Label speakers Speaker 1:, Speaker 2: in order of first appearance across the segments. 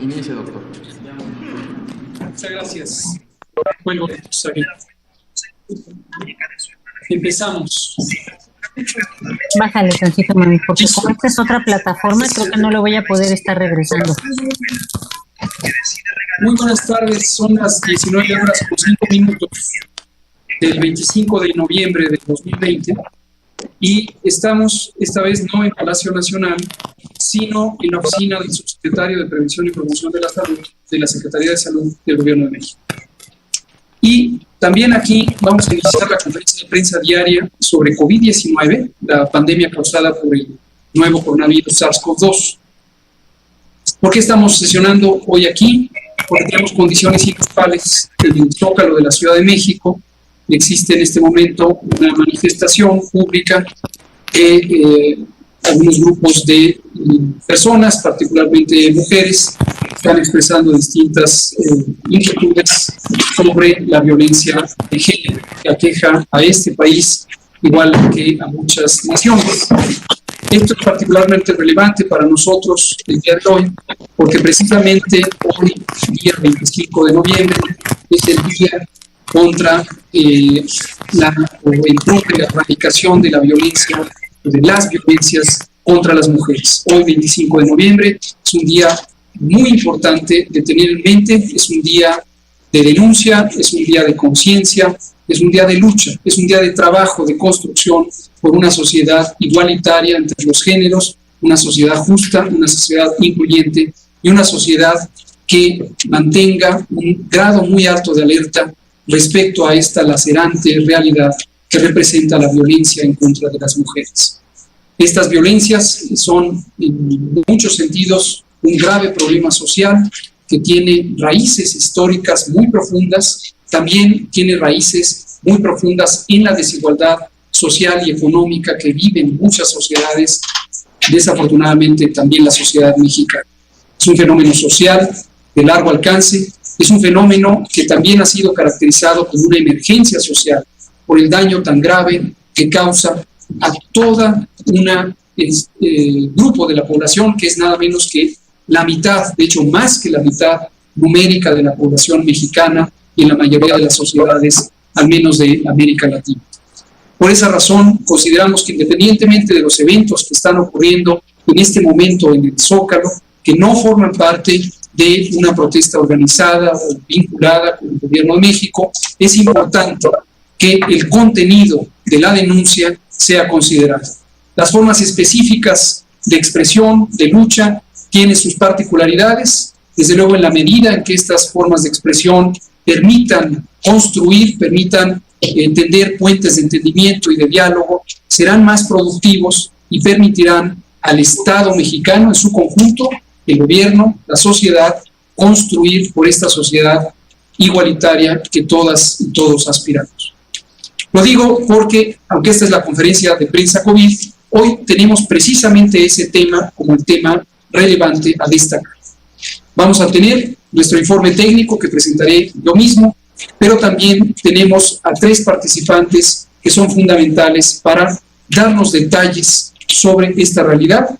Speaker 1: Inicie, doctor.
Speaker 2: Muchas gracias. Bueno, empezamos.
Speaker 3: Bájale tantito, mami, porque como esta es otra plataforma, creo que no lo voy a poder estar regresando.
Speaker 2: Muy buenas tardes, son las 19 horas con 5 minutos del 25 de noviembre del 2020 y estamos esta vez no en Palacio Nacional, sino en la oficina del subsecretario de Prevención y Promoción de la Salud de la Secretaría de Salud del Gobierno de México. Y también aquí vamos a iniciar la conferencia de prensa diaria sobre COVID-19, la pandemia causada por el nuevo coronavirus SARS-CoV-2. ¿Por qué estamos sesionando hoy aquí? Porque tenemos condiciones inusuales en el Zócalo de la Ciudad de México. Existe en este momento una manifestación pública de algunos grupos de personas, particularmente mujeres, están expresando distintas inquietudes sobre la violencia de género que aqueja a este país, igual que a muchas naciones. Esto es particularmente relevante para nosotros el día de hoy, porque precisamente hoy, día 25 de noviembre, es el día contra en contra de la erradicación de la violencia, de las violencias contra las mujeres. Hoy, 25 de noviembre, es un día muy importante de tener en mente, es un día de denuncia, es un día de conciencia, es un día de lucha, es un día de trabajo, de construcción por una sociedad igualitaria entre los géneros, una sociedad justa, una sociedad incluyente y una sociedad que mantenga un grado muy alto de alerta respecto a esta lacerante realidad que representa la violencia en contra de las mujeres. Estas violencias son, en muchos sentidos, un grave problema social que tiene raíces históricas muy profundas, también tiene raíces muy profundas en la desigualdad social y económica que viven muchas sociedades, desafortunadamente también la sociedad mexicana. Es un fenómeno social de largo alcance, es un fenómeno que también ha sido caracterizado como una emergencia social por el daño tan grave que causa a toda una grupo de la población que es nada menos que la mitad, de hecho más que la mitad numérica de la población mexicana y en la mayoría de las sociedades, al menos de América Latina. Por esa razón, consideramos que independientemente de los eventos que están ocurriendo en este momento en el Zócalo, que no forman parte de una protesta organizada o vinculada con el Gobierno de México, es importante que el contenido de la denuncia sea considerado. Las formas específicas de expresión, de lucha, tienen sus particularidades, desde luego en la medida en que estas formas de expresión permitan construir, permitan entender puentes de entendimiento y de diálogo, serán más productivos y permitirán al Estado mexicano en su conjunto, el gobierno, la sociedad, construir por esta sociedad igualitaria que todas y todos aspiramos. Lo digo porque, aunque esta es la conferencia de prensa COVID, hoy tenemos precisamente ese tema como el tema relevante a destacar. Vamos a tener nuestro informe técnico que presentaré yo mismo, pero también tenemos a 3 participantes que son fundamentales para darnos detalles sobre esta realidad,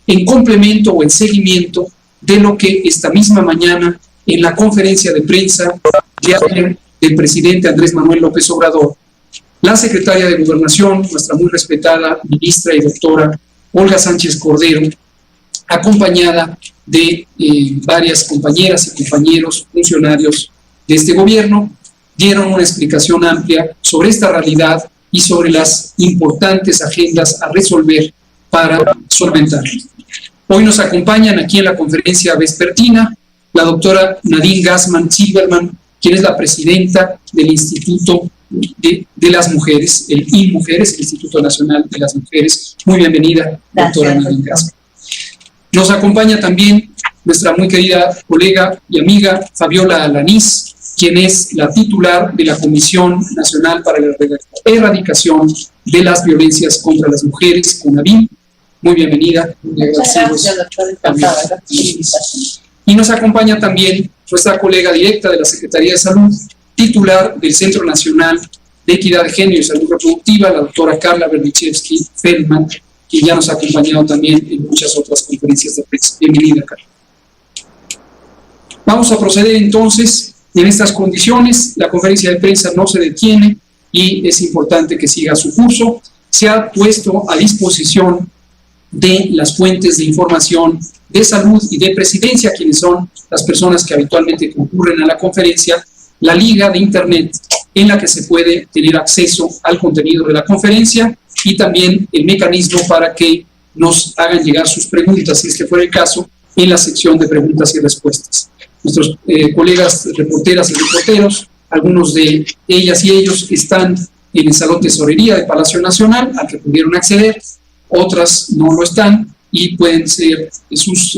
Speaker 2: en complemento o en seguimiento de lo que esta misma mañana en la conferencia de prensa del presidente Andrés Manuel López Obrador, la secretaria de Gobernación, nuestra muy respetada ministra y doctora Olga Sánchez Cordero, acompañada de varias compañeras y compañeros funcionarios de este gobierno, dieron una explicación amplia sobre esta realidad y sobre las importantes agendas a resolver para solventarla. Hoy nos acompañan aquí en la conferencia vespertina la doctora Nadine Gassman Silverman, quien es la presidenta del Instituto de las Mujeres, el INMujeres, el Instituto Nacional de las Mujeres. Muy bienvenida, doctora Nadine Gassman. Nos acompaña también nuestra muy querida colega y amiga Fabiola Alanís, quien es la titular de la Comisión Nacional para la Erradicación de las Violencias contra las Mujeres, CONAVIM. Muy bienvenida. Muy agradecidos. Y nos acompaña también nuestra colega directa de la Secretaría de Salud, titular del Centro Nacional de Equidad de Género y Salud Reproductiva, la doctora Carla Berdichevsky-Feldman, quien ya nos ha acompañado también en muchas otras conferencias de prensa. Bienvenida, Carla. Vamos a proceder entonces en estas condiciones. La conferencia de prensa no se detiene y es importante que siga su curso. Se ha puesto a disposición de las fuentes de información de salud y de presidencia, quienes son las personas que habitualmente concurren a la conferencia, la liga de internet en la que se puede tener acceso al contenido de la conferencia y también el mecanismo para que nos hagan llegar sus preguntas, si es que fuera el caso, en la sección de preguntas y respuestas. Nuestros colegas reporteras y reporteros, algunos de ellas y ellos están en el Salón Tesorería de Palacio Nacional, al que pudieron acceder, otras no lo están y pueden ser sus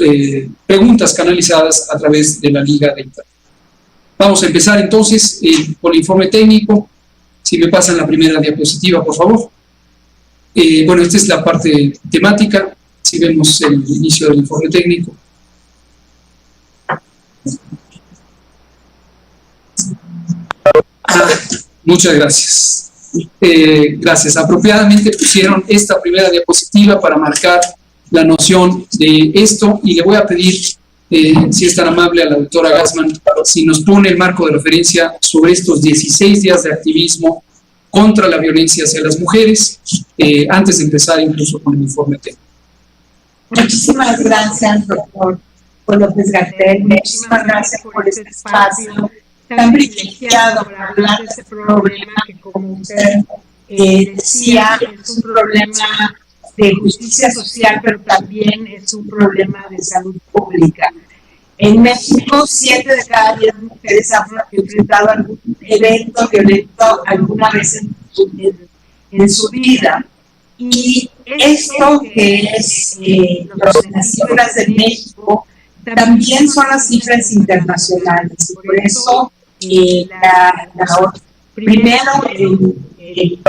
Speaker 2: preguntas canalizadas a través de la liga de internet. Vamos a empezar entonces con el informe técnico. Si me pasan la primera diapositiva, por favor. Bueno, esta es la parte temática. Si vemos el inicio del informe técnico. Muchas gracias. Gracias. Apropiadamente pusieron esta primera diapositiva para marcar la noción de esto y le voy a pedir, si es tan amable, a la doctora Gassman, si nos pone el marco de referencia sobre estos 16 días de activismo contra la violencia hacia las mujeres, antes de empezar incluso con el informe técnico.
Speaker 1: Muchísimas gracias, doctor López-Gatell. Muchísimas gracias por este espacio tan privilegiado para hablar de este problema que, como usted decía, es un problema de justicia social, pero también es un problema de salud pública. En México, 7 de cada 10 mujeres han enfrentado algún evento violento alguna vez en su vida. Y esto que es las cifras de México, también son las cifras internacionales. Y por eso, primero, el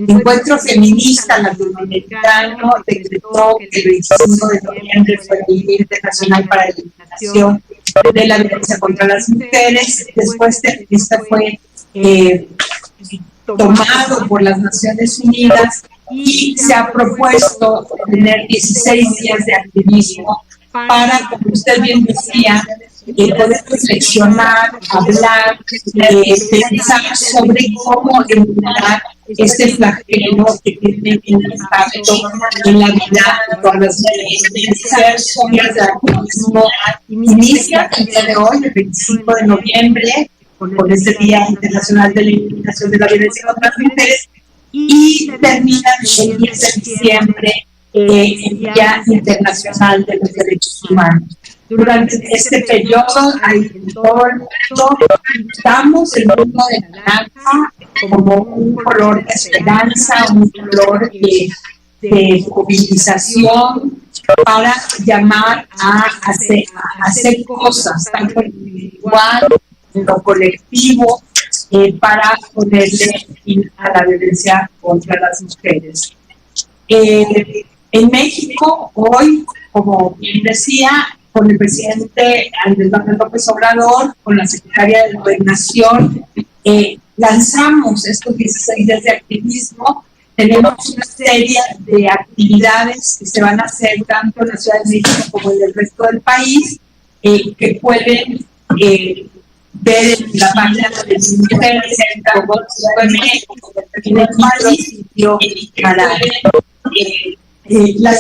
Speaker 1: Encuentro Feminista Latinoamericano decretó que el 25 de noviembre fue el Día Internacional para la Eliminación de la Violencia contra las Mujeres. Después este fue tomado por las Naciones Unidas y se ha propuesto tener 16 días de activismo para, como usted bien decía, poder reflexionar, hablar, pensar sobre cómo eliminar este flagelo que tiene un impacto en la vida de todas las mujeres. Son días de activismo inicia el día de hoy, el 25 de noviembre, con este Día Internacional de la Eliminación de la Violencia contra las Mujeres, y termina el 10 de diciembre, el Día Internacional de los Derechos Humanos. Durante este periodo, en todo el mundo, usamos el mundo de naranja como un color de esperanza, un color de movilización para llamar a hacer cosas, tanto en lo individual, en lo colectivo, para ponerle fin a la violencia contra las mujeres. En México, hoy, como bien decía, con el presidente Andrés Manuel López Obrador, con la secretaria de Gobernación, lanzamos estos 16 días de activismo. Tenemos una serie de actividades que se van a hacer tanto en la Ciudad de México como en el resto del país, que pueden ver en la página de mujeres en México, en el país, para la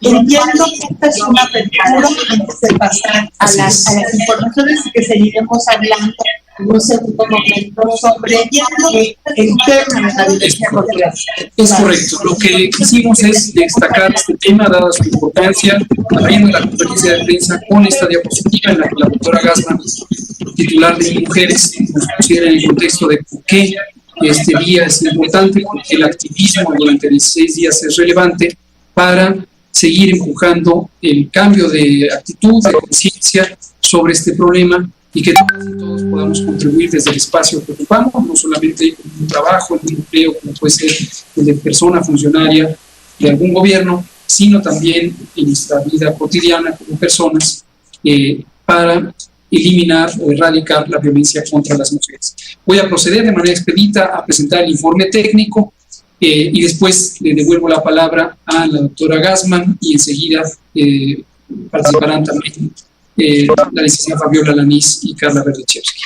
Speaker 1: entiendo que esta es una apertura antes de pasar a las informaciones que seguiremos hablando en un segundo momento sobre el tema de la violencia contra las mujeres.
Speaker 2: Es correcto. Lo que quisimos es destacar este tema, dada su importancia, abriendo la conferencia de prensa con esta diapositiva en la que la doctora Gassman, titular de Mujeres, nos pusiera en el contexto de por qué este día es importante, porque el activismo durante 16 días es relevante para seguir empujando el cambio de actitud, de conciencia sobre este problema y que todos podamos contribuir desde el espacio que ocupamos, no solamente en un trabajo, en un empleo, como puede ser el de persona funcionaria de algún gobierno, sino también en nuestra vida cotidiana como personas, para eliminar o erradicar la violencia contra las mujeres. Voy a proceder de manera expedita a presentar el informe técnico Y después le devuelvo la palabra a la doctora Gassman y enseguida participarán también la licenciada Fabiola Lanís y Carla Berdichevsky.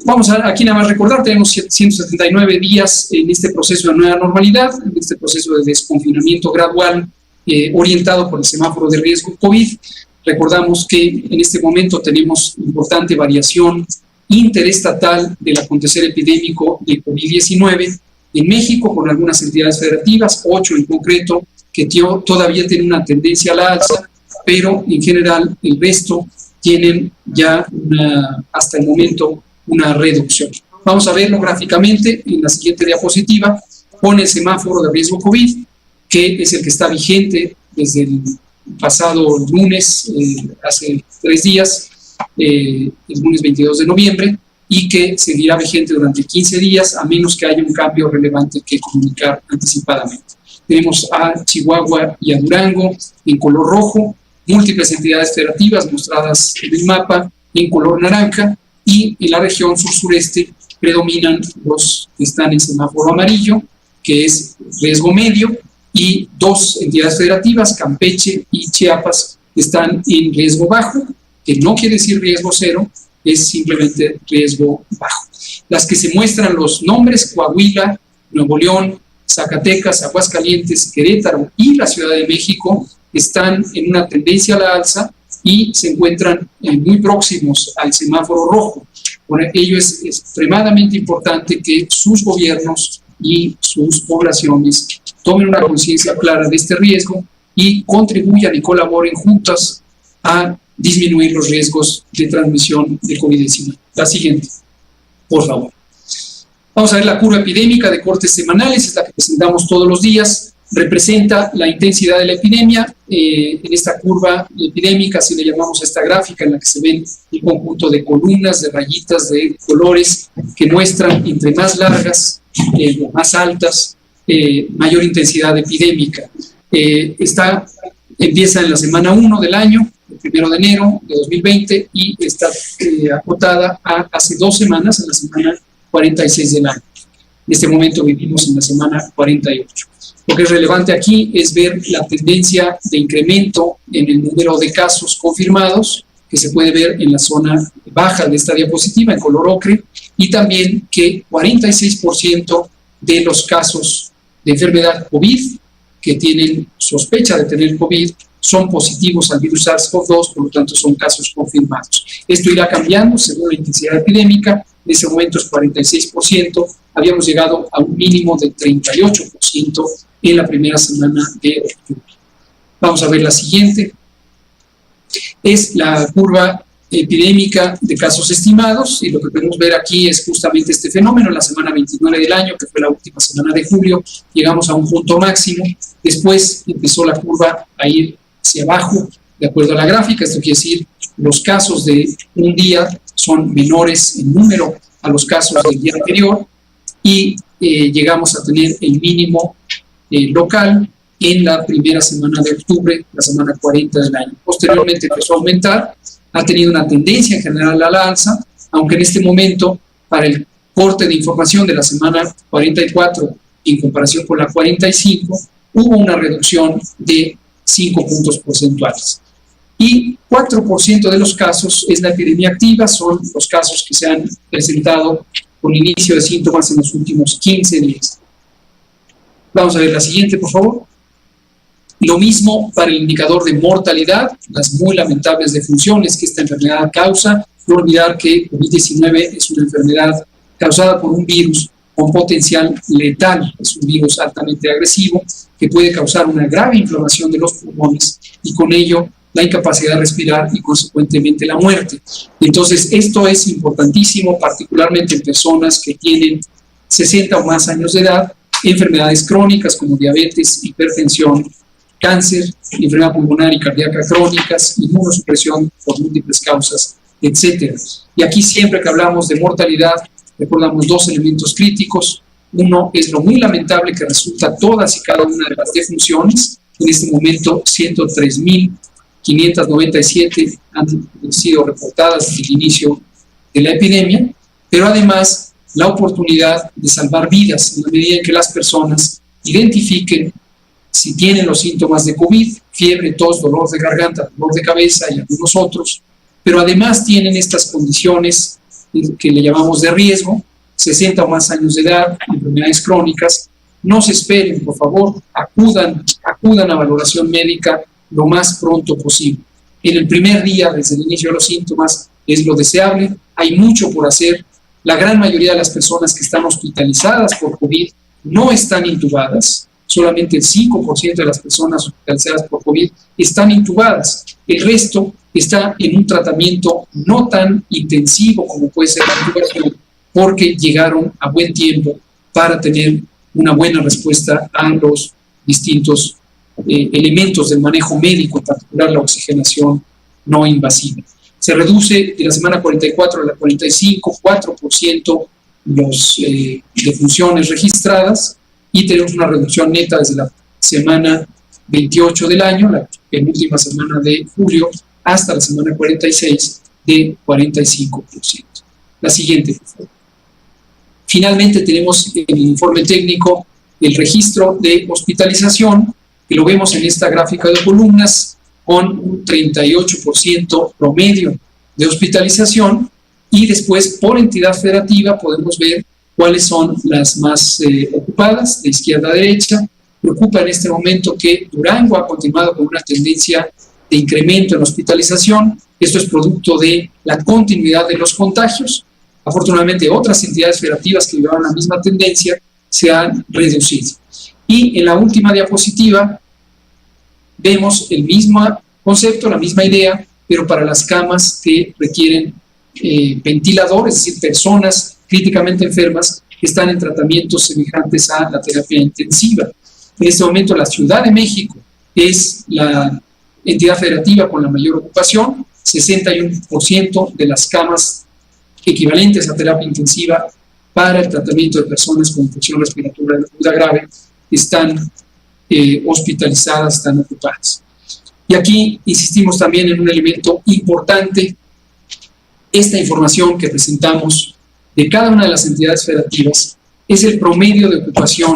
Speaker 2: Vamos a aquí nada más recordar, tenemos 179 días en este proceso de nueva normalidad, en este proceso de desconfinamiento gradual orientado por el semáforo de riesgo COVID. Recordamos que en este momento tenemos importante variación interestatal del acontecer epidémico de COVID-19 en México, con algunas entidades federativas, 8 en concreto, que todavía tienen una tendencia a la alza, pero en general el resto tienen ya hasta el momento una reducción. Vamos a verlo gráficamente en la siguiente diapositiva, con el semáforo de riesgo COVID, que es el que está vigente desde el pasado lunes, hace 3 días, el lunes 22 de noviembre, y que seguirá vigente durante 15 días, a menos que haya un cambio relevante que comunicar anticipadamente. Tenemos a Chihuahua y a Durango en color rojo, múltiples entidades federativas mostradas en el mapa en color naranja, y en la región sur-sureste predominan los que están en semáforo amarillo, que es riesgo medio, y 2 entidades federativas, Campeche y Chiapas, están en riesgo bajo, que no quiere decir riesgo cero, es simplemente riesgo bajo. Las que se muestran los nombres, Coahuila, Nuevo León, Zacatecas, Aguascalientes, Querétaro y la Ciudad de México, están en una tendencia a la alza y se encuentran muy próximos al semáforo rojo. Por ello es extremadamente importante que sus gobiernos y sus poblaciones tomen una conciencia clara de este riesgo y contribuyan y colaboren juntas a disminuir los riesgos de transmisión de COVID-19. La siguiente, por favor. Vamos a ver la curva epidémica de cortes semanales, es la que presentamos todos los días. Representa la intensidad de la epidemia. En esta curva epidémica, así le llamamos a esta gráfica, en la que se ven un conjunto de columnas, de rayitas, de colores, que muestran entre más largas o más altas, mayor intensidad epidémica. Empieza en la semana 1 del año, el 1 de enero de 2020, y está acotada a hace 2 semanas, en la semana 46 del año. En este momento vivimos en la semana 48. Lo que es relevante aquí es ver la tendencia de incremento en el número de casos confirmados, que se puede ver en la zona baja de esta diapositiva, en color ocre, y también que 46% de los casos de enfermedad COVID que tienen sospecha de tener COVID son positivos al virus SARS-CoV-2, por lo tanto son casos confirmados. Esto irá cambiando según la intensidad epidémica. En ese momento es 46%, habíamos llegado a un mínimo de 38% en la primera semana de octubre. Vamos a ver la siguiente. Es la curva epidémica de casos estimados, y lo que podemos ver aquí es justamente este fenómeno. En la semana 29 del año, que fue la última semana de julio, llegamos a un punto máximo. Después empezó la curva a ir hacia abajo, de acuerdo a la gráfica. Esto quiere decir, los casos de un día son menores en número a los casos del día anterior, y llegamos a tener el mínimo local en la primera semana de octubre, la semana 40 del año. Posteriormente empezó a aumentar, ha tenido una tendencia en general a la alza, aunque en este momento, para el corte de información de la semana 44 en comparación con la 45, hubo una reducción de 5 puntos porcentuales. Y 4% de los casos es la epidemia activa, son los casos que se han presentado con inicio de síntomas en los últimos 15 días. Vamos a ver la siguiente, por favor. Lo mismo para el indicador de mortalidad, las muy lamentables defunciones que esta enfermedad causa. No olvidar que COVID-19 es una enfermedad causada por un virus con potencial letal. Es un virus altamente agresivo que puede causar una grave inflamación de los pulmones y con ello la incapacidad de respirar y consecuentemente la muerte. Entonces esto es importantísimo, particularmente en personas que tienen 60 o más años de edad, enfermedades crónicas como diabetes, hipertensión, cáncer, enfermedad pulmonar y cardíaca crónicas, inmunosupresión por múltiples causas, etc. Y aquí siempre que hablamos de mortalidad, recordamos 2 elementos críticos. Uno es lo muy lamentable que resulta todas y cada una de las defunciones. En este momento 103.597 han sido reportadas desde el inicio de la epidemia, pero además la oportunidad de salvar vidas en la medida en que las personas identifiquen si tienen los síntomas de COVID, fiebre, tos, dolor de garganta, dolor de cabeza y algunos otros, pero además tienen estas condiciones que le llamamos de riesgo, 60 o más años de edad, enfermedades crónicas. No se esperen, por favor, acudan a valoración médica lo más pronto posible. En el primer día, desde el inicio de los síntomas, es lo deseable. Hay mucho por hacer. La gran mayoría de las personas que están hospitalizadas por COVID no están intubadas. Solamente el 5% de las personas hospitalizadas por COVID están intubadas. El resto está en un tratamiento no tan intensivo como puede ser la intubación, porque llegaron a buen tiempo para tener una buena respuesta a los distintos elementos del manejo médico, en particular la oxigenación no invasiva. Se reduce de la semana 44 a la 45, 4% los defunciones registradas, y tenemos una reducción neta desde la semana 28 del año, la penúltima semana de julio, hasta la semana 46 de 45%. La siguiente, por favor. Finalmente tenemos en el informe técnico el registro de hospitalización, que lo vemos en esta gráfica de columnas, con un 38% promedio de hospitalización, y después por entidad federativa podemos ver cuáles son las más ocupadas, de izquierda a derecha. Preocupa en este momento que Durango ha continuado con una tendencia de incremento en hospitalización. Esto es producto de la continuidad de los contagios. Afortunadamente, otras entidades federativas que llevaban la misma tendencia se han reducido. Y en la última diapositiva vemos el mismo concepto, la misma idea, pero para las camas que requieren ventilador, es decir, personas críticamente enfermas que están en tratamientos semejantes a la terapia intensiva. En este momento la Ciudad de México es la entidad federativa con la mayor ocupación, 61% de las camas equivalentes a terapia intensiva para el tratamiento de personas con infección respiratoria aguda grave están hospitalizadas, están ocupadas. Y aquí insistimos también en un elemento importante. Esta información que presentamos de cada una de las entidades federativas es el promedio de ocupación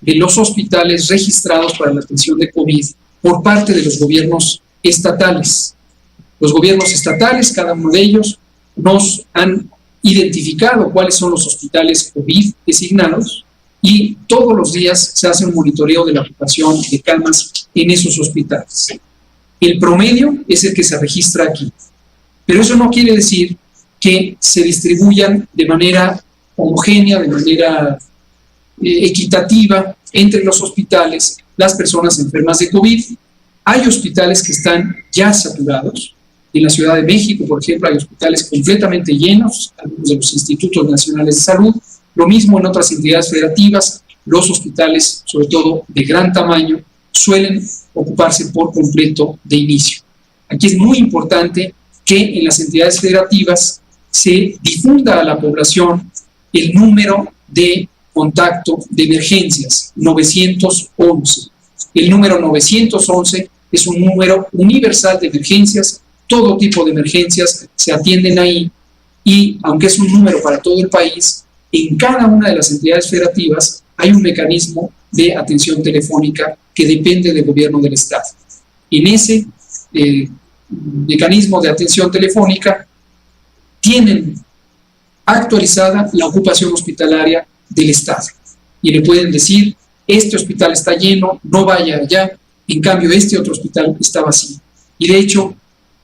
Speaker 2: de los hospitales registrados para la atención de COVID por parte de los gobiernos estatales. Los gobiernos estatales, cada uno de ellos, nos han identificado cuáles son los hospitales COVID designados, y todos los días se hace un monitoreo de la ocupación de camas en esos hospitales. El promedio es el que se registra aquí, pero eso no quiere decir que se distribuyan de manera homogénea, de manera equitativa entre los hospitales las personas enfermas de COVID. Hay hospitales que están ya saturados. En la Ciudad de México, por ejemplo, hay hospitales completamente llenos, algunos de los institutos nacionales de salud. Lo mismo en otras entidades federativas. Los hospitales, sobre todo de gran tamaño, suelen ocuparse por completo de inicio. Aquí es muy importante que en las entidades federativas se difunda a la población el número de contacto de emergencias, 911. El número 911 es un número universal de emergencias. Todo tipo de emergencias se atienden ahí, y aunque es un número para todo el país, en cada una de las entidades federativas hay un mecanismo de atención telefónica que depende del gobierno del estado. En ese mecanismo de atención telefónica tienen actualizada la ocupación hospitalaria del estado y le pueden decir: este hospital está lleno, no vaya allá, en cambio este otro hospital está vacío. Y de hecho,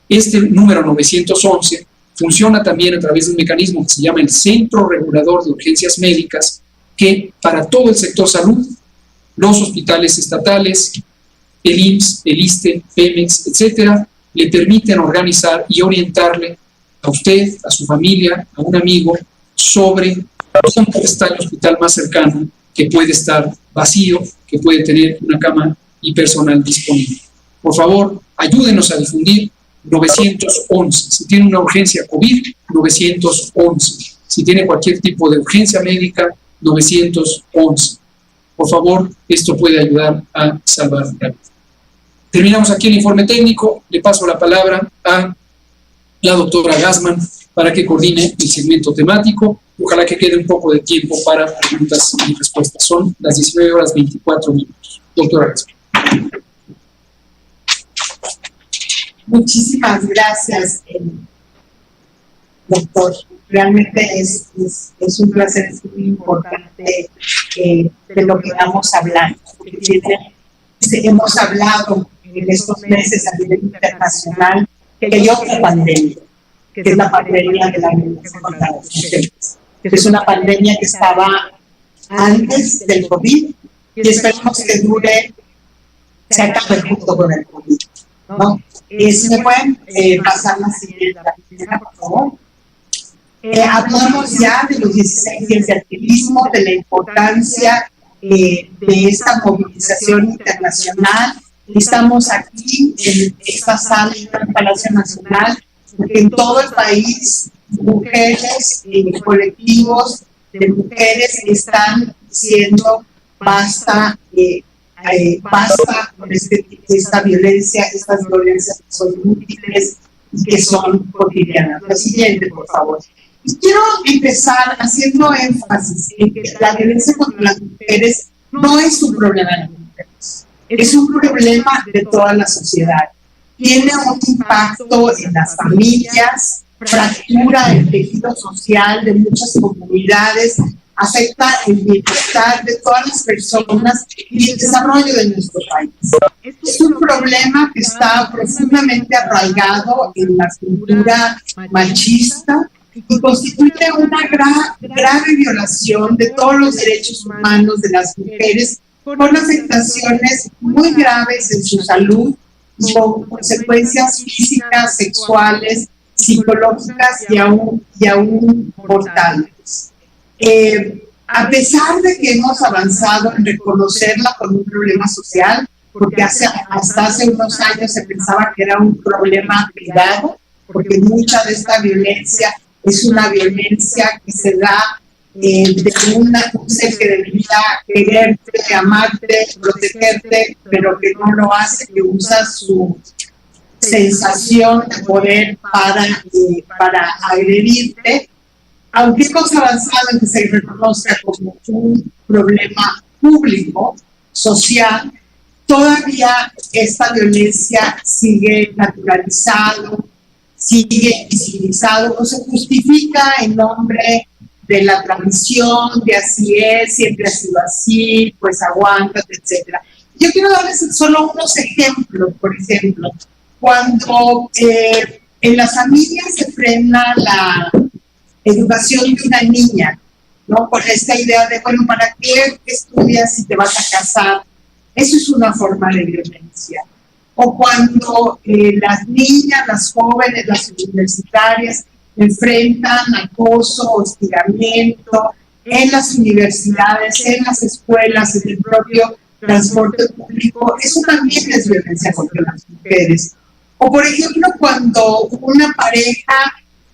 Speaker 2: este número 911 funciona también a través de un mecanismo que se llama el Centro Regulador de Urgencias Médicas, que para todo el sector salud, los hospitales estatales, el IMSS, el ISSSTE, Pemex, etcétera, le permiten organizar y orientarle a usted, a su familia, a un amigo, sobre dónde está el hospital más cercano, que puede estar vacío, que puede tener una cama y personal disponible. Por favor, ayúdenos a difundir 911. Si tiene una urgencia COVID, 911. Si tiene cualquier tipo de urgencia médica, 911. Por favor, esto puede ayudar a salvar la vida. Terminamos aquí el informe técnico. Le paso la palabra a la doctora Gassman para que coordine el segmento temático Ojalá que quede un poco de tiempo para preguntas y respuestas. Son las 19:24. Doctora.
Speaker 1: Muchísimas gracias, doctor. Realmente es un placer, es muy importante de lo que vamos a hablar. Hemos hablado en estos meses a nivel internacional que hay otra pandemia, que es la pandemia de la violencia contra las mujeres. Es una pandemia que estaba antes del COVID y esperemos que dure, se acabe junto con el COVID, ¿no? Si me pueden pasar la siguiente, por favor. Hablamos ya de los 16 días de activismo, de la importancia de esta movilización internacional. Estamos aquí en esta sala en el Palacio Nacional, porque en todo el país mujeres y colectivos de mujeres están diciendo basta, basta con esta violencia, estas violencias que son múltiples y que son cotidianas. La siguiente, por favor. Y quiero empezar haciendo énfasis en que la violencia contra las mujeres no es un problema de las mujeres, es un problema de toda la sociedad. Tiene un impacto en las familias, fractura el tejido social de muchas comunidades, afecta el bienestar de todas las personas y el desarrollo de nuestro país. Es un problema que está profundamente arraigado en la cultura machista y constituye una grave violación de todos los derechos humanos de las mujeres, con afectaciones muy graves en su salud, con consecuencias físicas, sexuales, psicológicas y aún mortales. A pesar de que hemos avanzado en reconocerla como un problema social, porque hasta hace unos años se pensaba que era un problema privado, porque mucha de esta violencia es una violencia que se da de un ser que debería quererte, amarte, protegerte, pero que no lo hace, que usa su sensación de poder para agredirte. Aunque hemos avanzado en que se reconozca como un problema público, social, todavía esta violencia sigue naturalizado, sigue invisibilizado, no se justifica en nombre de la tradición, de así es, siempre ha sido así, pues aguántate, etc. Yo quiero darles solo unos ejemplos. Por ejemplo, cuando en las familias se frena la educación de una niña, ¿no? Con esta idea de, bueno, ¿para qué estudias si te vas a casar? Eso es una forma de violencia. O cuando las niñas, las jóvenes, las universitarias enfrentan acoso, hostigamiento en las universidades, en las escuelas, en el propio transporte público, eso también es violencia contra las mujeres. O por ejemplo, cuando una pareja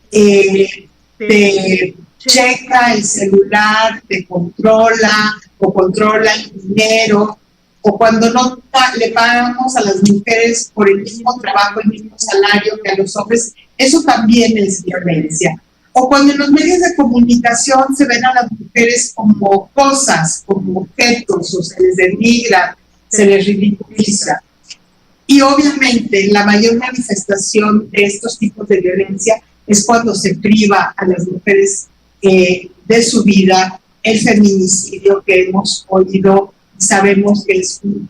Speaker 1: te checa el celular, te controla o controla el dinero, o cuando no le pagamos a las mujeres por el mismo trabajo, el mismo salario que a los hombres, eso también es violencia. O cuando en los medios de comunicación se ven a las mujeres como cosas, como objetos, o se les denigra, se les ridiculiza. Y obviamente la mayor manifestación de estos tipos de violencia es cuando se priva a las mujeres de su vida, el feminicidio que hemos oído. Sabemos que es un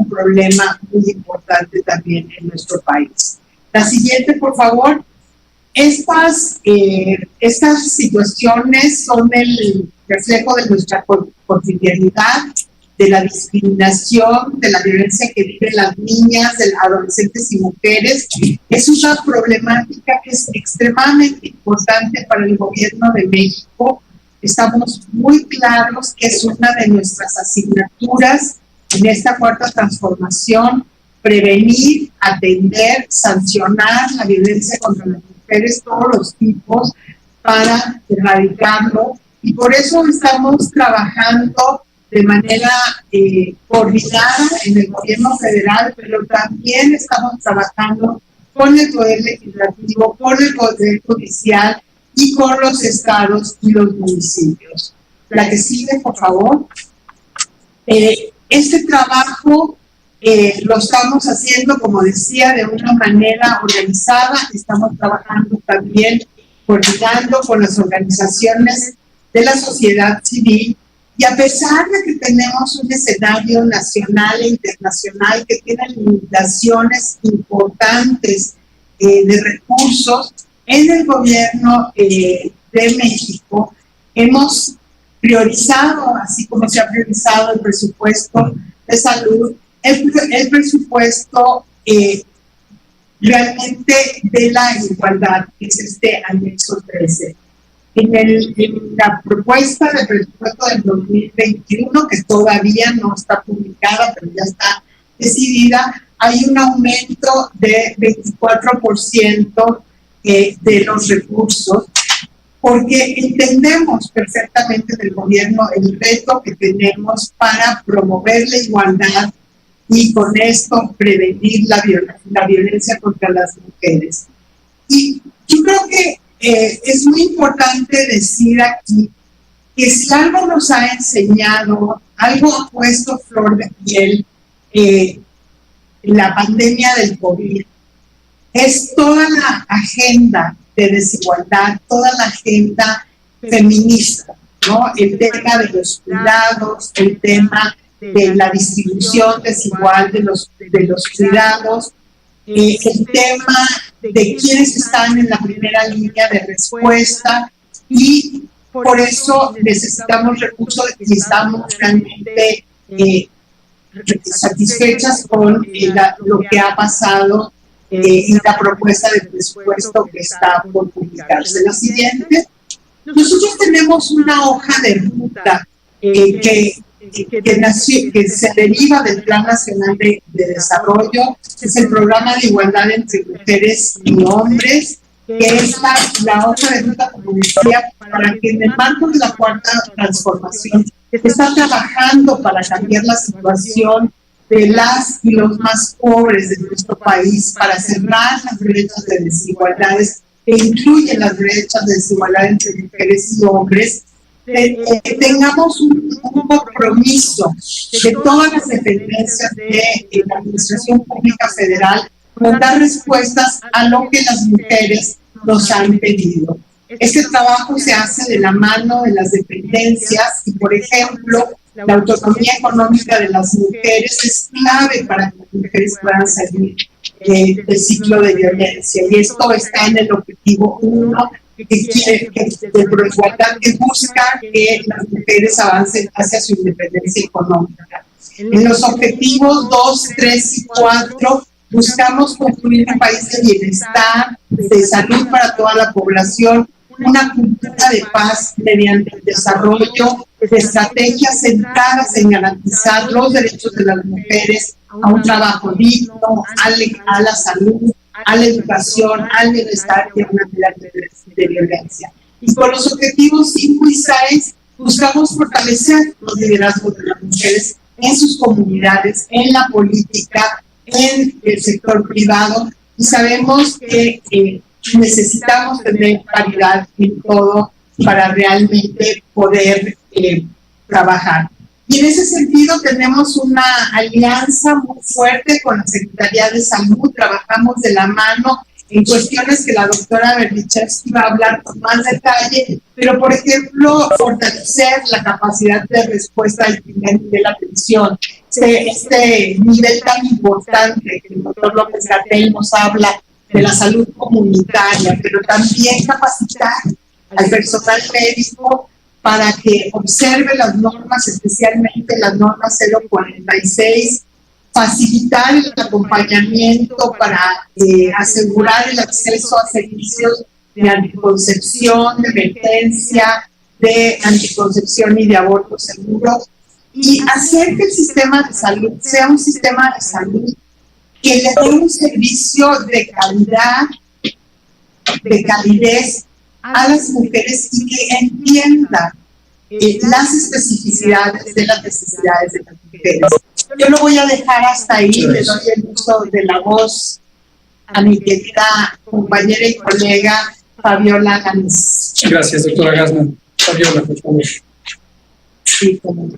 Speaker 1: problema muy importante también en nuestro país. La siguiente, por favor. Estas situaciones son el reflejo de nuestra cotidianidad, de la discriminación, de la violencia que viven las niñas, adolescentes y mujeres. Es una problemática que es extremadamente importante para el gobierno de México. Estamos muy claros que es una de nuestras asignaturas en esta cuarta transformación, prevenir, atender, sancionar la violencia contra las mujeres, todos los tipos, para erradicarlo. Y por eso estamos trabajando de manera coordinada en el gobierno federal, pero también estamos trabajando con el Poder Legislativo, con el Poder Judicial, y con los estados y los municipios. La que sigue, por favor. Este trabajo lo estamos haciendo, como decía, de una manera organizada. Estamos trabajando también coordinando con las organizaciones de la sociedad civil, y a pesar de que tenemos un escenario nacional e internacional que tiene limitaciones importantes de recursos, en el gobierno de México hemos priorizado, así como se ha priorizado el presupuesto de salud, el presupuesto realmente de la igualdad, que es este anexo 13. En la propuesta del presupuesto del 2021, que todavía no está publicada, pero ya está decidida, hay un aumento de 24% de los recursos, porque entendemos perfectamente del gobierno el reto que tenemos para promover la igualdad y con esto prevenir la violencia contra las mujeres. Y yo creo que es muy importante decir aquí que si algo nos ha enseñado, algo ha puesto flor de piel la pandemia del COVID, es toda la agenda de desigualdad, toda la agenda feminista, ¿no? El tema de los cuidados, el tema de la distribución desigual de los cuidados, el tema de quienes están en la primera línea de respuesta, y por eso necesitamos recursos y estamos realmente satisfechas con lo que ha pasado en la propuesta de presupuesto que está por publicarse. La siguiente. Nosotros tenemos una hoja de ruta que se deriva del Plan Nacional de Desarrollo, es el Programa de Igualdad entre Mujeres y Hombres, que es la hoja de ruta, como decía, para que en el marco de la Cuarta Transformación está trabajando para cambiar la situación de las y los más pobres de nuestro país, para cerrar las brechas de desigualdades que incluyen las brechas de desigualdad entre mujeres y hombres, tengamos un compromiso de todas las dependencias de la Administración Pública Federal con dar respuestas a lo que las mujeres nos han pedido. Este trabajo se hace de la mano de las dependencias y, por ejemplo, la autonomía económica de las mujeres es clave para que las mujeres puedan salir del ciclo de violencia, y esto está en el objetivo 1 de Proigualdad, que busca que las mujeres avancen hacia su independencia económica. En los objetivos 2, 3 y 4 buscamos construir un país de bienestar, de salud para toda la población, una cultura de paz mediante el desarrollo de estrategias centradas en garantizar los derechos de las mujeres a un trabajo digno, a la salud, a la educación, al bienestar y a una vida de violencia. Y con los objetivos 5 y 6 buscamos fortalecer los liderazgos de las mujeres en sus comunidades, en la política, en el sector privado, y sabemos que necesitamos tener paridad en todo para realmente poder trabajar. Y en ese sentido tenemos una alianza muy fuerte con la Secretaría de Salud, trabajamos de la mano en cuestiones que la doctora Berdichevsky va a hablar con más detalle, pero por ejemplo, fortalecer la capacidad de respuesta del primer nivel de atención, este nivel tan importante que el doctor López-Gatell nos habla de la salud comunitaria, pero también capacitar al personal médico para que observe las normas, especialmente las normas 046, facilitar el acompañamiento para asegurar el acceso a servicios de anticoncepción, de emergencia, de anticoncepción y de aborto seguro, y hacer que el sistema de salud sea un sistema de salud que le dé un servicio de calidad, de calidez a las mujeres y que entienda las especificidades de las necesidades de las mujeres. Yo lo voy a dejar hasta ahí, le doy el uso de la voz a mi querida compañera y colega Fabiola Gámez.
Speaker 2: Gracias, doctora Gassman. Fabiola, por favor.
Speaker 1: Sí, como no.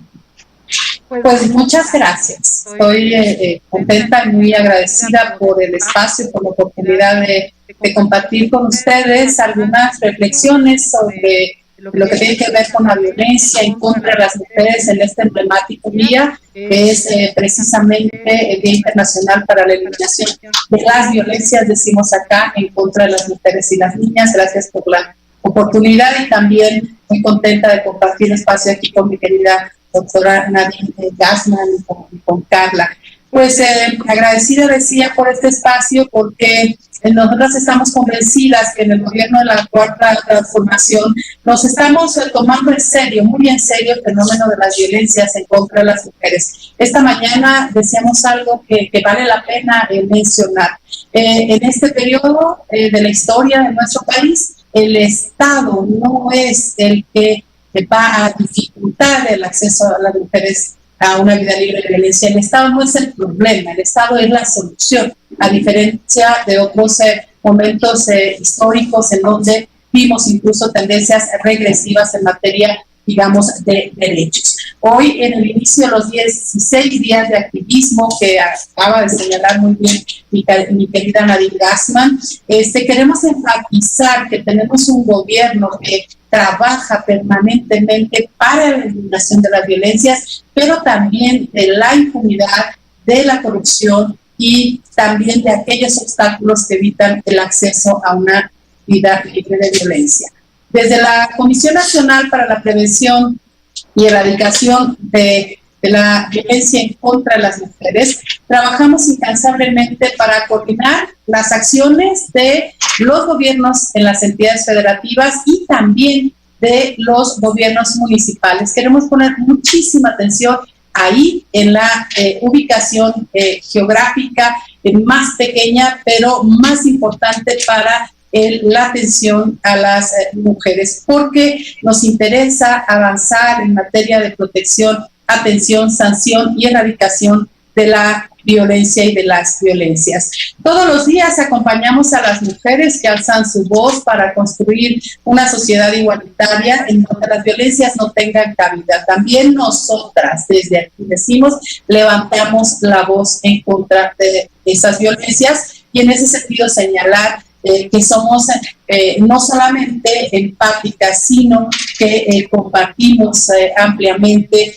Speaker 1: Pues muchas gracias. Estoy contenta y muy agradecida por el espacio, por la oportunidad de compartir con ustedes algunas reflexiones sobre lo que tiene que ver con la violencia en contra de las mujeres en este emblemático día, que es precisamente el Día Internacional para la Eliminación de las Violencias, decimos acá, en contra de las mujeres y las niñas. Gracias por la oportunidad y también muy contenta de compartir espacio aquí con mi querida doctora Nadine Gassman y con Carla. Pues agradecida, decía, por este espacio, porque nosotras estamos convencidas que en el gobierno de la Cuarta Transformación nos estamos tomando en serio, muy en serio, el fenómeno de las violencias en contra de las mujeres. Esta mañana decíamos algo que vale la pena mencionar. En este periodo de la historia de nuestro país, el Estado no es el que va a dificultar el acceso a las mujeres a una vida libre de violencia. El Estado no es el problema, el Estado es la solución, a diferencia de otros momentos históricos en donde vimos incluso tendencias regresivas en materia, digamos, de derechos. Hoy, en el inicio de los 16 días de activismo que acaba de señalar muy bien mi querida Nadine Gassman, queremos enfatizar que tenemos un gobierno que trabaja permanentemente para la eliminación de las violencias, pero también de la impunidad, de la corrupción y también de aquellos obstáculos que evitan el acceso a una vida libre de violencia. Desde la Comisión Nacional para la Prevención y Erradicación de la Violencia en contra de las Mujeres, trabajamos incansablemente para coordinar las acciones de los gobiernos en las entidades federativas y también de los gobiernos municipales. Queremos poner muchísima atención ahí en la ubicación geográfica más pequeña, pero más importante para la atención a las mujeres, porque nos interesa avanzar en materia de protección, atención, sanción y erradicación de la violencia y de las violencias. Todos los días acompañamos a las mujeres que alzan su voz para construir una sociedad igualitaria en donde las violencias no tengan cabida. También nosotras, desde aquí decimos, levantamos la voz en contra de esas violencias y en ese sentido señalar que somos no solamente empáticas, sino que compartimos ampliamente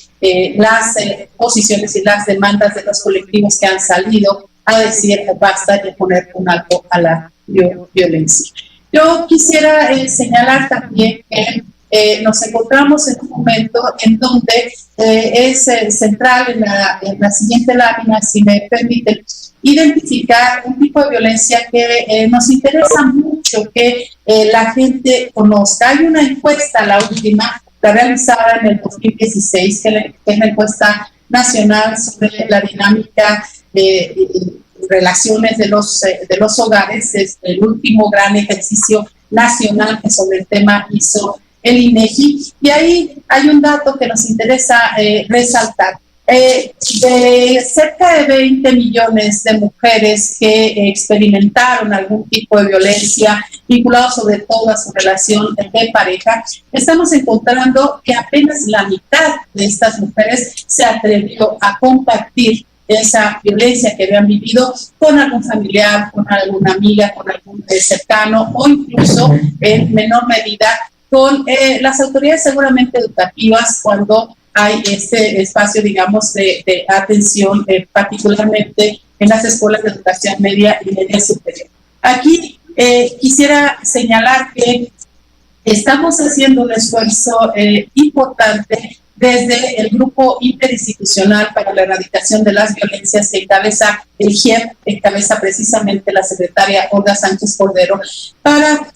Speaker 1: las posiciones y las demandas de los colectivos que han salido a decir basta de poner un alto a la violencia. Yo quisiera señalar también que nos encontramos en un momento en donde es central en la siguiente lámina, si me permiten, identificar un tipo de violencia que nos interesa mucho que la gente conozca. Hay una encuesta, la última, la realizada en el 2016, que es la encuesta nacional sobre la dinámica de relaciones de los hogares. Es el último gran ejercicio nacional que sobre el tema hizo el INEGI, y ahí hay un dato que nos interesa resaltar. De cerca de 20 millones de mujeres que experimentaron algún tipo de violencia vinculado sobre todo a su relación de pareja, estamos encontrando que apenas la mitad de estas mujeres se atrevió a compartir esa violencia que habían vivido con algún familiar, con alguna amiga, con algún cercano o incluso en menor medida con las autoridades seguramente educativas cuando hay este espacio, digamos, de atención, particularmente en las escuelas de educación media y media superior. Aquí quisiera señalar que estamos haciendo un esfuerzo importante desde el Grupo Interinstitucional para la Erradicación de las Violencias que encabeza el GIEP, encabeza precisamente la secretaria Olga Sánchez Cordero, para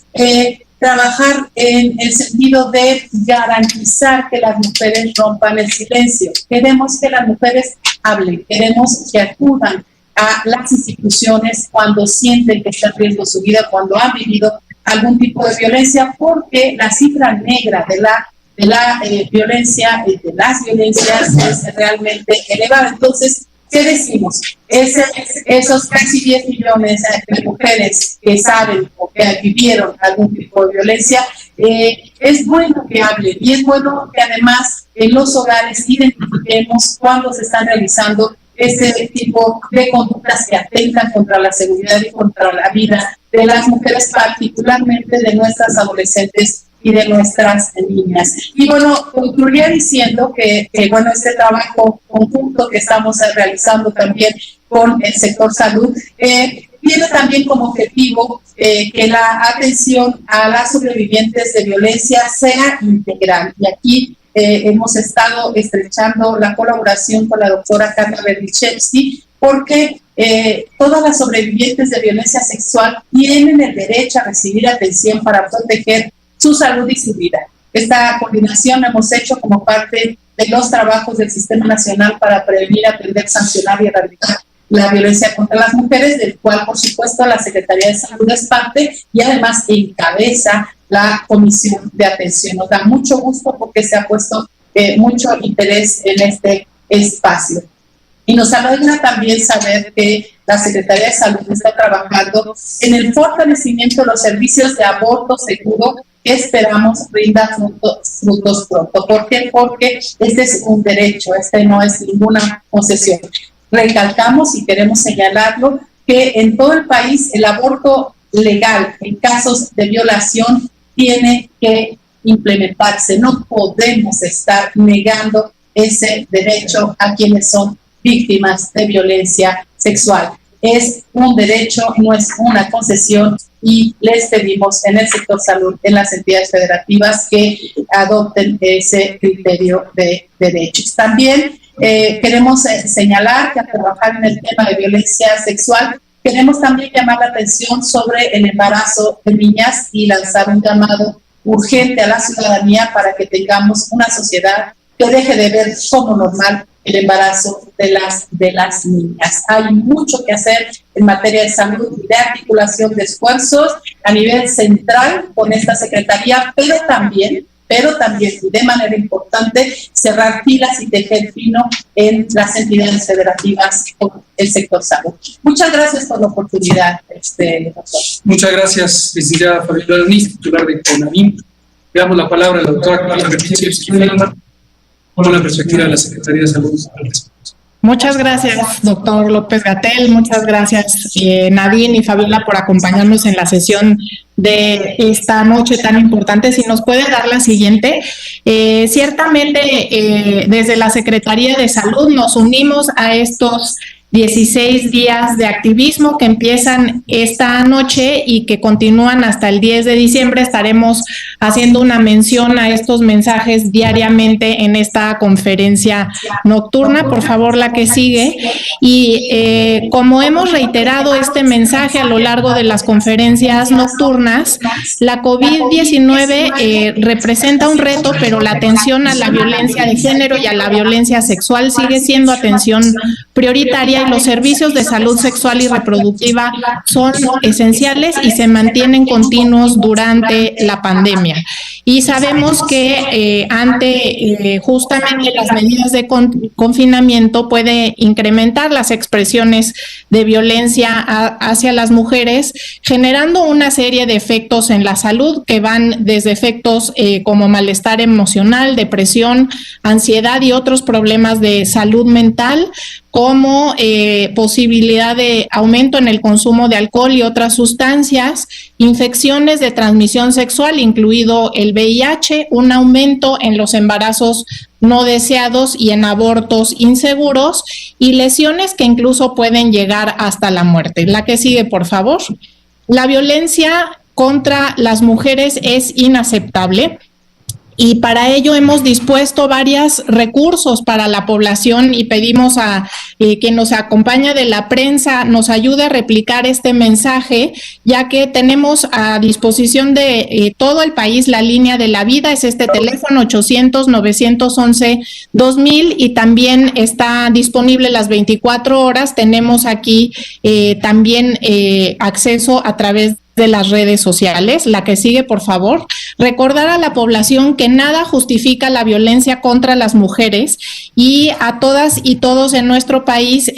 Speaker 1: trabajar en el sentido de garantizar que las mujeres rompan el silencio. Queremos que las mujeres hablen, queremos que acudan a las instituciones cuando sienten que está en riesgo su vida, cuando han vivido algún tipo de violencia, porque la cifra negra de la violencia, de las violencias es realmente elevada. Entonces,
Speaker 4: ¿qué decimos? Esos casi 10 millones de mujeres que saben o que vivieron algún tipo de violencia, es bueno que hablen y es bueno que además en los hogares identifiquemos cuando se están realizando este tipo de conductas que atentan contra la seguridad y contra la vida de las mujeres, particularmente de nuestras adolescentes y de nuestras niñas. Y bueno, concluiría diciendo que bueno, este trabajo conjunto que estamos realizando también con el sector salud tiene también como objetivo que la atención a las sobrevivientes de violencia sea integral. Y aquí hemos estado estrechando la colaboración con la doctora Carla Berdichevsky, porque todas las sobrevivientes de violencia sexual tienen el derecho a recibir atención para proteger su salud y su vida. Esta coordinación la hemos hecho como parte de los trabajos del Sistema Nacional para Prevenir, Atender, Sancionar y Erradicar la Violencia contra las Mujeres, del cual, por supuesto, la Secretaría de Salud es parte y además encabeza la Comisión de Atención. Nos da mucho gusto porque se ha puesto mucho interés en este espacio. Y nos alegra también saber que la Secretaría de Salud está trabajando en el fortalecimiento de los servicios de aborto seguro que esperamos rinda frutos pronto. ¿Por qué? Porque este es un derecho, este no es ninguna concesión. Recalcamos y queremos señalarlo que en todo el país el aborto legal en casos de violación tiene que implementarse. No podemos estar negando ese derecho a quienes son víctimas de violencia sexual. Es un derecho, no es una concesión, y les pedimos en el sector salud, en las entidades federativas, que adopten ese criterio de derechos. También queremos señalar que al trabajar en el tema de violencia sexual, queremos también llamar la atención sobre el embarazo de niñas y lanzar un llamado urgente a la ciudadanía para que tengamos una sociedad que deje de ver como normal el embarazo de las niñas. Hay mucho que hacer en materia de salud y de articulación de esfuerzos a nivel central con esta secretaría, pero también de manera importante cerrar filas y tejer fino en las entidades federativas con el sector salud. Muchas gracias por la oportunidad, doctor.
Speaker 2: Muchas gracias, licenciada Fabiola Alaniz, titular de CONAVIM. Le damos la palabra a la doctora Carla Berdichevsky con la perspectiva de la Secretaría de Salud.
Speaker 5: Muchas gracias, doctor López-Gatell. Muchas gracias, Nadine y Fabiola, por acompañarnos en la sesión de esta noche tan importante. Si nos puede dar la siguiente. Ciertamente, desde la Secretaría de Salud nos unimos a estos 16 días de activismo que empiezan esta noche y que continúan hasta el 10 de diciembre. Estaremos haciendo una mención a estos mensajes diariamente en esta conferencia nocturna. Por favor, la que sigue. Y como hemos reiterado este mensaje a lo largo de las conferencias nocturnas, la COVID-19 representa un reto, pero la atención a la violencia de género y a la violencia sexual sigue siendo atención prioritaria, y los servicios de salud sexual y reproductiva son esenciales y se mantienen continuos durante la pandemia. Y sabemos que ante justamente las medidas de confinamiento puede incrementar las expresiones de violencia hacia las mujeres, generando una serie de efectos en la salud que van desde efectos como malestar emocional, depresión, ansiedad y otros problemas de salud mental, como posibilidad de aumento en el consumo de alcohol y otras sustancias, infecciones de transmisión sexual, incluido el VIH, un aumento en los embarazos no deseados y en abortos inseguros, y lesiones que incluso pueden llegar hasta la muerte. La que sigue, por favor. La violencia contra las mujeres es inaceptable. Y para ello hemos dispuesto varios recursos para la población y pedimos a quien nos acompaña de la prensa nos ayude a replicar este mensaje, ya que tenemos a disposición de todo el país la línea de la vida, es este teléfono 800-911-2000, y también está disponible las 24 horas. Tenemos aquí también acceso a través de las redes sociales. La que sigue, por favor. Recordar a la población que nada justifica la violencia contra las mujeres, y a todas y todos en nuestro país,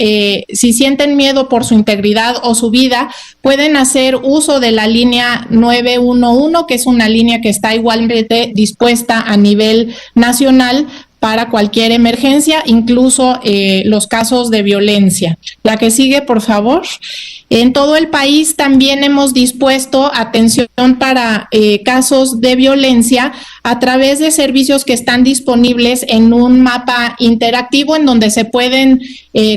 Speaker 5: si sienten miedo por su integridad o su vida, pueden hacer uso de la línea 911, que es una línea que está igualmente dispuesta a nivel nacional para cualquier emergencia, incluso los casos de violencia. La que sigue, por favor. En todo el país también hemos dispuesto atención para casos de violencia a través de servicios que están disponibles en un mapa interactivo, en donde se pueden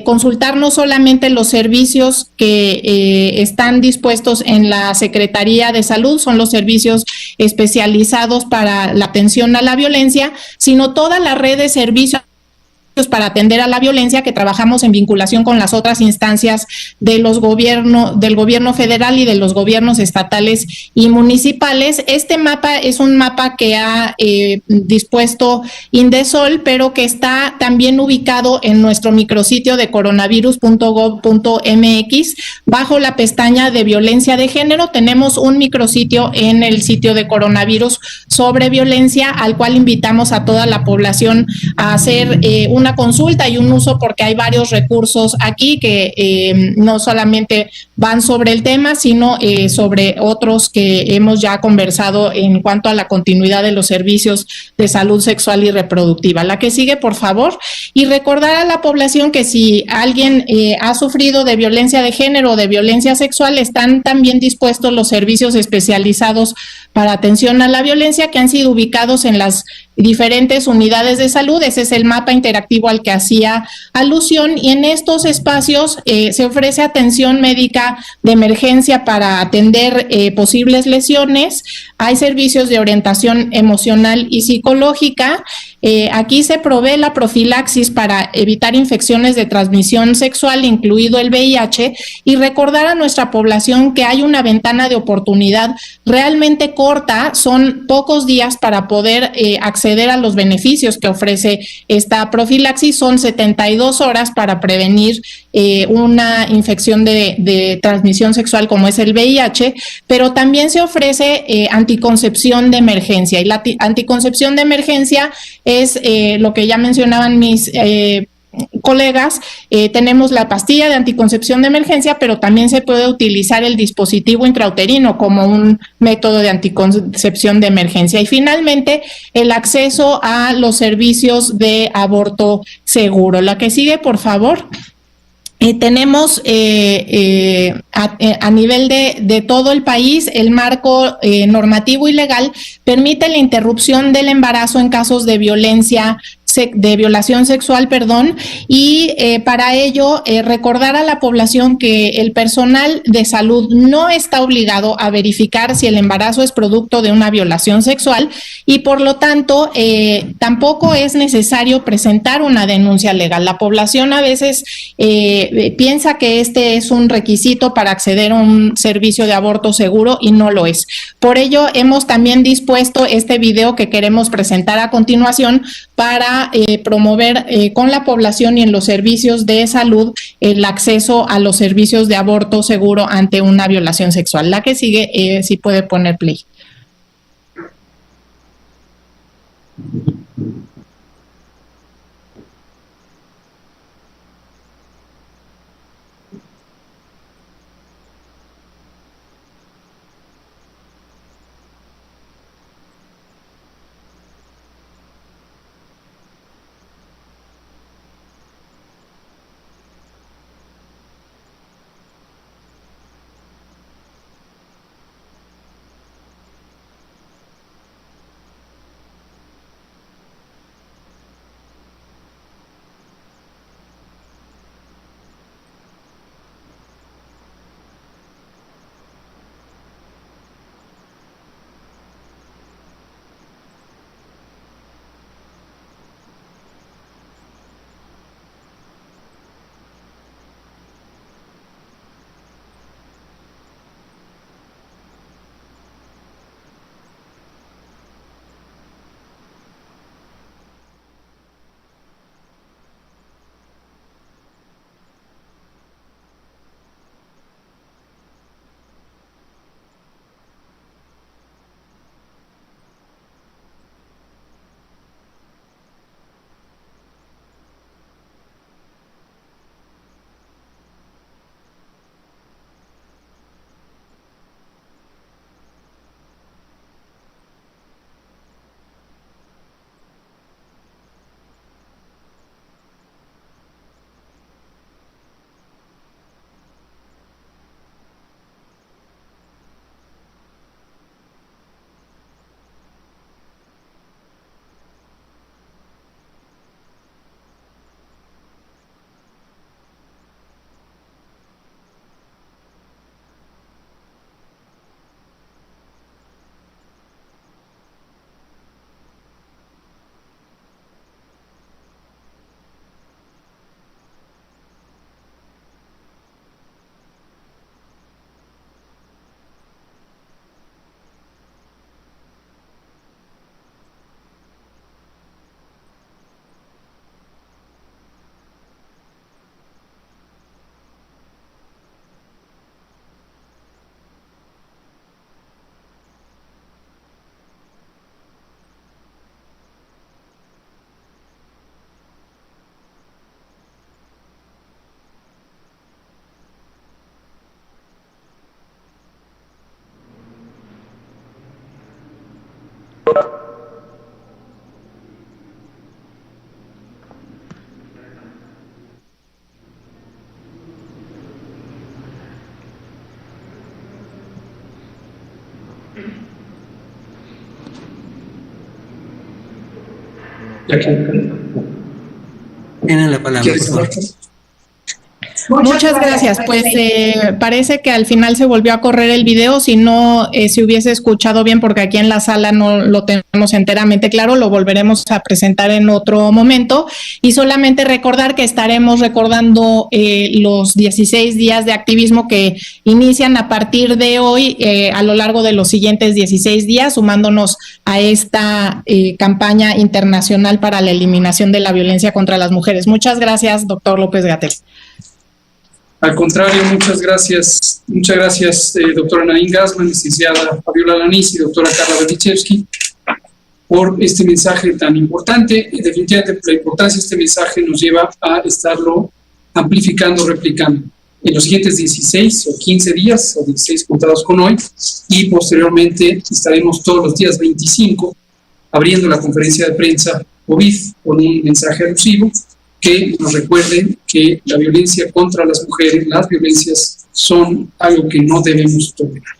Speaker 5: consultar no solamente los servicios que están dispuestos en la Secretaría de Salud, son los servicios especializados para la atención a la violencia, sino toda la red de servicios para atender a la violencia que trabajamos en vinculación con las otras instancias de los del gobierno federal y de los gobiernos estatales y municipales. Este mapa es un mapa que ha dispuesto Indesol, pero que está también ubicado en nuestro micrositio de coronavirus.gov.mx. Bajo la pestaña de violencia de género tenemos un micrositio en el sitio de coronavirus sobre violencia, al cual invitamos a toda la población a hacer una consulta y un uso, porque hay varios recursos aquí que no solamente van sobre el tema, sino sobre otros que hemos ya conversado en cuanto a la continuidad de los servicios de salud sexual y reproductiva. La que sigue, por favor. Y recordar a la población que si alguien ha sufrido de violencia de género o de violencia sexual, están también dispuestos los servicios especializados para atención a la violencia, que han sido ubicados en las diferentes unidades de salud. Ese es el mapa interactivo al que hacía alusión, y en estos espacios se ofrece atención médica de emergencia para atender posibles lesiones. Hay servicios de orientación emocional y psicológica. Aquí se provee la profilaxis para evitar infecciones de transmisión sexual, incluido el VIH, y recordar a nuestra población que hay una ventana de oportunidad realmente corta, son pocos días para poder acceder a los beneficios que ofrece esta profilaxis. Son 72 horas para prevenir una infección de transmisión sexual como es el VIH, pero también se ofrece anticoncepción de emergencia, y la anticoncepción de emergencia es lo que ya mencionaban mis colegas. Tenemos la pastilla de anticoncepción de emergencia, pero también se puede utilizar el dispositivo intrauterino como un método de anticoncepción de emergencia. Y finalmente, el acceso a los servicios de aborto seguro. La que sigue, por favor. Tenemos a nivel de todo el país, el marco normativo y legal permite la interrupción del embarazo en casos de violación sexual, y para ello recordar a la población que el personal de salud no está obligado a verificar si el embarazo es producto de una violación sexual, y por lo tanto tampoco es necesario presentar una denuncia legal. La población a veces piensa que este es un requisito para acceder a un servicio de aborto seguro, y no lo es. Por ello hemos también dispuesto este video que queremos presentar a continuación para promover con la población y en los servicios de salud el acceso a los servicios de aborto seguro ante una violación sexual. La que sigue, si puede poner play.
Speaker 6: Tienen la palabra.
Speaker 5: Muchas gracias. Pues parece que al final se volvió a correr el video. Si no se hubiese escuchado bien, porque aquí en la sala no lo tenemos enteramente claro, lo volveremos a presentar en otro momento. Y solamente recordar que estaremos recordando los 16 días de activismo que inician a partir de hoy a lo largo de los siguientes 16 días, sumándonos a esta campaña internacional para la eliminación de la violencia contra las mujeres. Muchas gracias, doctor López-Gatell.
Speaker 2: Al contrario, muchas gracias, doctora Nadine Gassmann, licenciada Fabiola Lanís y doctora Carla Berdichevsky, por este mensaje tan importante. Definitivamente la importancia de este mensaje nos lleva a estarlo amplificando, replicando en los siguientes 16 o 15 días, o 16 contados con hoy, y posteriormente estaremos todos los días 25 abriendo la conferencia de prensa COVID con un mensaje alusivo que nos recuerde que la violencia contra las mujeres, las violencias son algo que no debemos tolerar.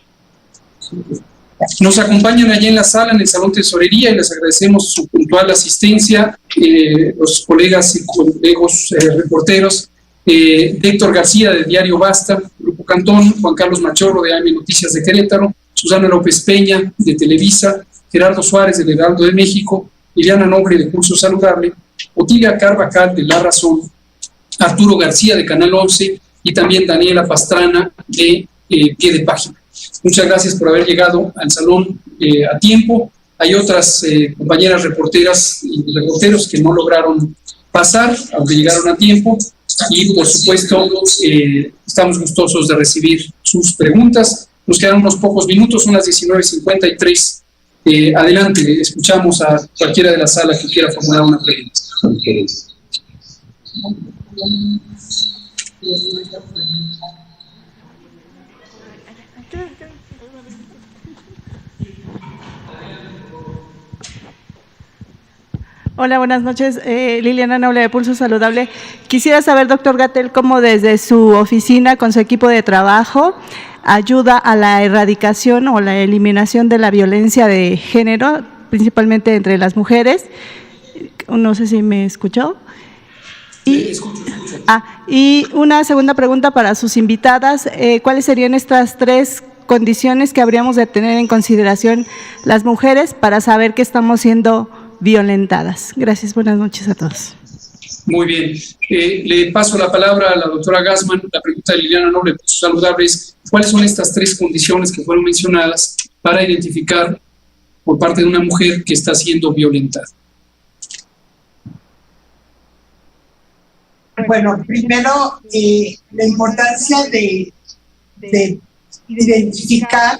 Speaker 2: Nos acompañan allí en la sala, en el Salón Tesorería, y les agradecemos su puntual asistencia, los colegas y colegas reporteros, Héctor García del diario Basta, Grupo Cantón, Juan Carlos Machorro de AM Noticias de Querétaro, Susana López Peña de Televisa, Gerardo Suárez del Heraldo de México, Liliana Noble de Pulso Saludable, Otilia Carvajal de La Razón, Arturo García de Canal 11 y también Daniela Pastrana de Pie de Página. Muchas gracias por haber llegado al salón a tiempo. Hay otras compañeras reporteras y reporteros que no lograron pasar, aunque llegaron a tiempo, y por supuesto estamos gustosos de recibir sus preguntas. Nos quedan unos pocos minutos, son las 19:53. Adelante, escuchamos a cualquiera de la sala que quiera formular una pregunta.
Speaker 7: Hola, buenas noches. Liliana Noble de Pulso Saludable. Quisiera saber, doctor Gatell, cómo desde su oficina, con su equipo de trabajo, ayuda a la erradicación o la eliminación de la violencia de género, principalmente entre las mujeres. No sé si me escuchó. Y una segunda pregunta para sus invitadas. ¿Cuáles serían estas tres condiciones que habríamos de tener en consideración las mujeres para saber que estamos siendo violentadas? Gracias, buenas noches a todos.
Speaker 2: Muy bien. Le paso la palabra a la doctora Gassmann. La pregunta de Liliana Noble, saludable, es ¿cuáles son estas tres condiciones que fueron mencionadas para identificar por parte de una mujer que está siendo violentada?
Speaker 1: Bueno, primero, la importancia de identificar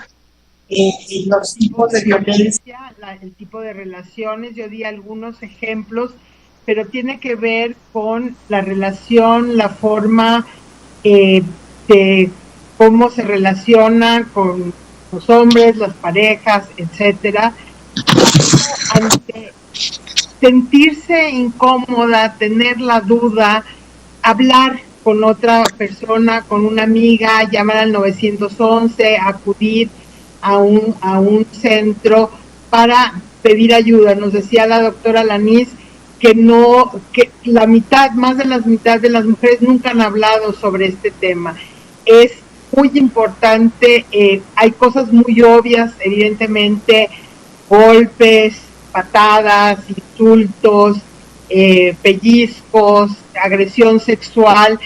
Speaker 1: los tipos de violencia,
Speaker 8: el tipo de relaciones. Yo di algunos ejemplos, pero tiene que ver con la relación, la forma de cómo se relaciona con los hombres, las parejas, etcétera. Ante sentirse incómoda, tener la duda, hablar con otra persona, con una amiga, llamar al 911, acudir a un centro para pedir ayuda. Nos decía la doctora Lanís que más de la mitad de las mujeres nunca han hablado sobre este tema. Es muy importante, hay cosas muy obvias, evidentemente, golpes, patadas, insultos, pellizcos, agresión sexual,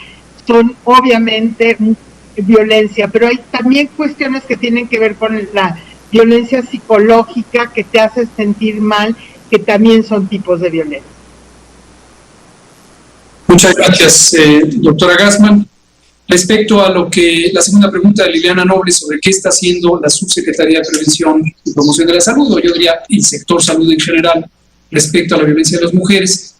Speaker 8: son obviamente violencia, pero hay también cuestiones que tienen que ver con la violencia psicológica que te hace sentir mal, que también son tipos de violencia.
Speaker 2: Muchas gracias, doctora Gassmann. Respecto a la segunda pregunta de Liliana Noble sobre qué está haciendo la Subsecretaría de Prevención y Promoción de la Salud, o yo diría el sector salud en general, respecto a la violencia de las mujeres,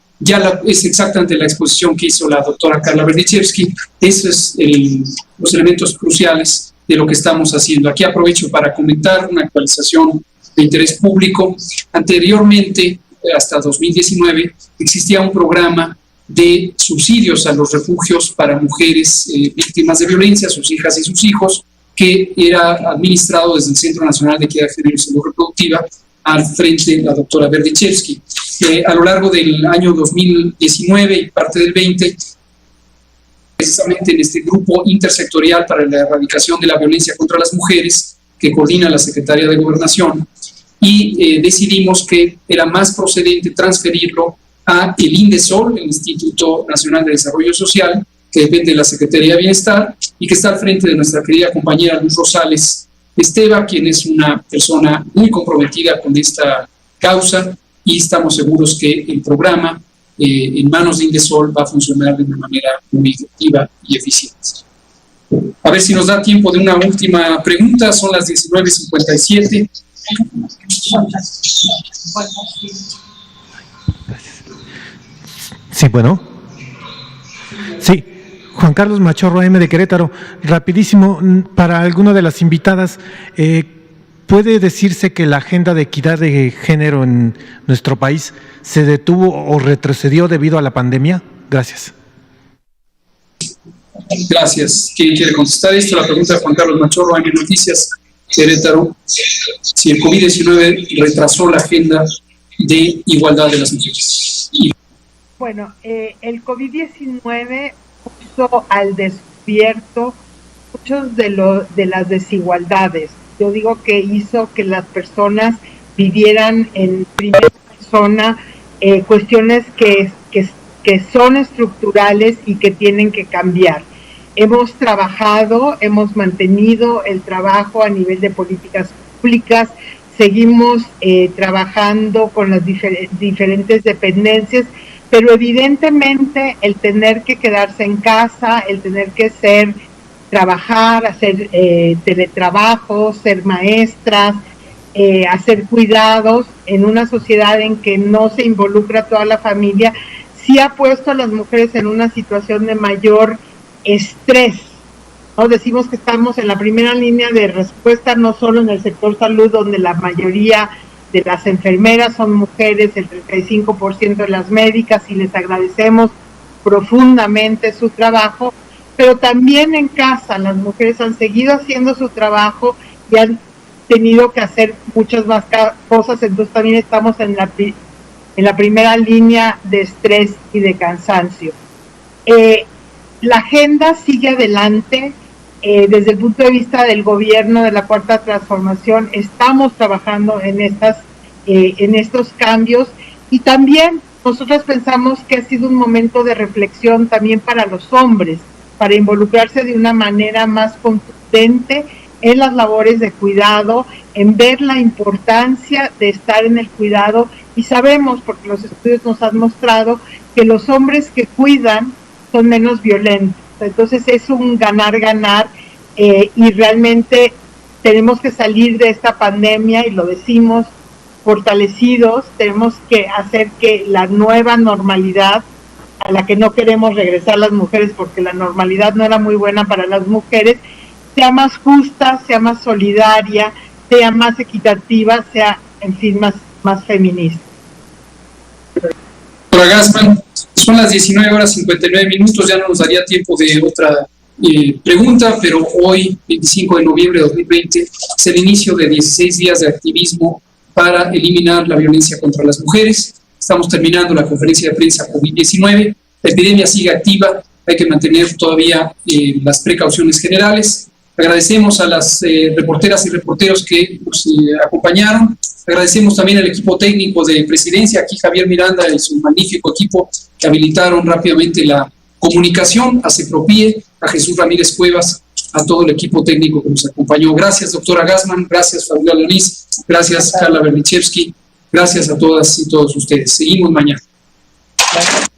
Speaker 2: es exactamente la exposición que hizo la doctora Carla Berdichevsky. Esos son los elementos cruciales de lo que estamos haciendo. Aquí aprovecho para comentar una actualización interés público. Anteriormente, hasta 2019, existía un programa de subsidios a los refugios para mujeres víctimas de violencia, sus hijas y sus hijos, que era administrado desde el Centro Nacional de Equidad de Género y Salud Reproductiva, al frente de la doctora Berdichevsky. A lo largo del año 2019 y parte del 20, precisamente en este grupo intersectorial para la erradicación de la violencia contra las mujeres, que coordina la Secretaría de Gobernación, y decidimos que era más procedente transferirlo a el INDESOL, el Instituto Nacional de Desarrollo Social, que depende de la Secretaría de Bienestar y que está al frente de nuestra querida compañera Luz Rosales Esteva, quien es una persona muy comprometida con esta causa, y estamos seguros que el programa en manos de INDESOL va a funcionar de una manera muy efectiva y eficiente. A ver si nos da tiempo de una última pregunta. Son las 19:57.
Speaker 9: Sí, bueno. Sí, Juan Carlos Machorro, M. de Querétaro. Rapidísimo, para alguna de las invitadas, ¿puede decirse que la agenda de equidad de género en nuestro país se detuvo o retrocedió debido a la pandemia? Gracias.
Speaker 2: Gracias. ¿Quién quiere contestar esto? La pregunta de Juan Carlos Machorro, AM Noticias, Querétaro. Si el COVID-19 retrasó la agenda de igualdad de las mujeres.
Speaker 8: Bueno, el COVID-19 puso al descubierto muchos de las desigualdades. Yo digo que hizo que las personas vivieran en primera persona cuestiones que son estructurales y que tienen que cambiar. Hemos trabajado, hemos mantenido el trabajo a nivel de políticas públicas, seguimos trabajando con las diferentes dependencias, pero evidentemente el tener que quedarse en casa, el tener que trabajar, hacer teletrabajo, ser maestras, hacer cuidados en una sociedad en que no se involucra toda la familia, sí ha puesto a las mujeres en una situación de mayor estrés, ¿no? Decimos que estamos en la primera línea de respuesta, no solo en el sector salud, donde la mayoría de las enfermeras son mujeres, el 35% de las médicas, y les agradecemos profundamente su trabajo, pero también en casa las mujeres han seguido haciendo su trabajo y han tenido que hacer muchas más cosas, entonces también estamos en la primera línea de estrés y de cansancio. La agenda sigue adelante. Desde el punto de vista del gobierno de la Cuarta Transformación, estamos trabajando en estos cambios, y también nosotros pensamos que ha sido un momento de reflexión también para los hombres, para involucrarse de una manera más contundente en las labores de cuidado, en ver la importancia de estar en el cuidado, y sabemos, porque los estudios nos han mostrado, que los hombres que cuidan son menos violentos. Entonces es un ganar-ganar, y realmente tenemos que salir de esta pandemia, y lo decimos fortalecidos. Tenemos que hacer que la nueva normalidad, a la que no queremos regresar las mujeres porque la normalidad no era muy buena para las mujeres, sea más justa, sea más solidaria, sea más equitativa, sea, en fin, más feminista.
Speaker 2: Doctora Gassmann, son las 19:59, ya no nos daría tiempo de otra pregunta, pero hoy, 25 de noviembre de 2020, es el inicio de 16 días de activismo para eliminar la violencia contra las mujeres. Estamos terminando la conferencia de prensa COVID-19, la epidemia sigue activa, hay que mantener todavía las precauciones generales. Agradecemos a las reporteras y reporteros que nos acompañaron. Agradecemos también al equipo técnico de Presidencia, aquí Javier Miranda y su magnífico equipo que habilitaron rápidamente la comunicación, a CEPROPIE, a Jesús Ramírez Cuevas, a todo el equipo técnico que nos acompañó. Gracias, doctora Gassmann, gracias, Fabiola Lonís, gracias, Carla Berdichevsky, gracias a todas y todos ustedes. Seguimos mañana. Gracias.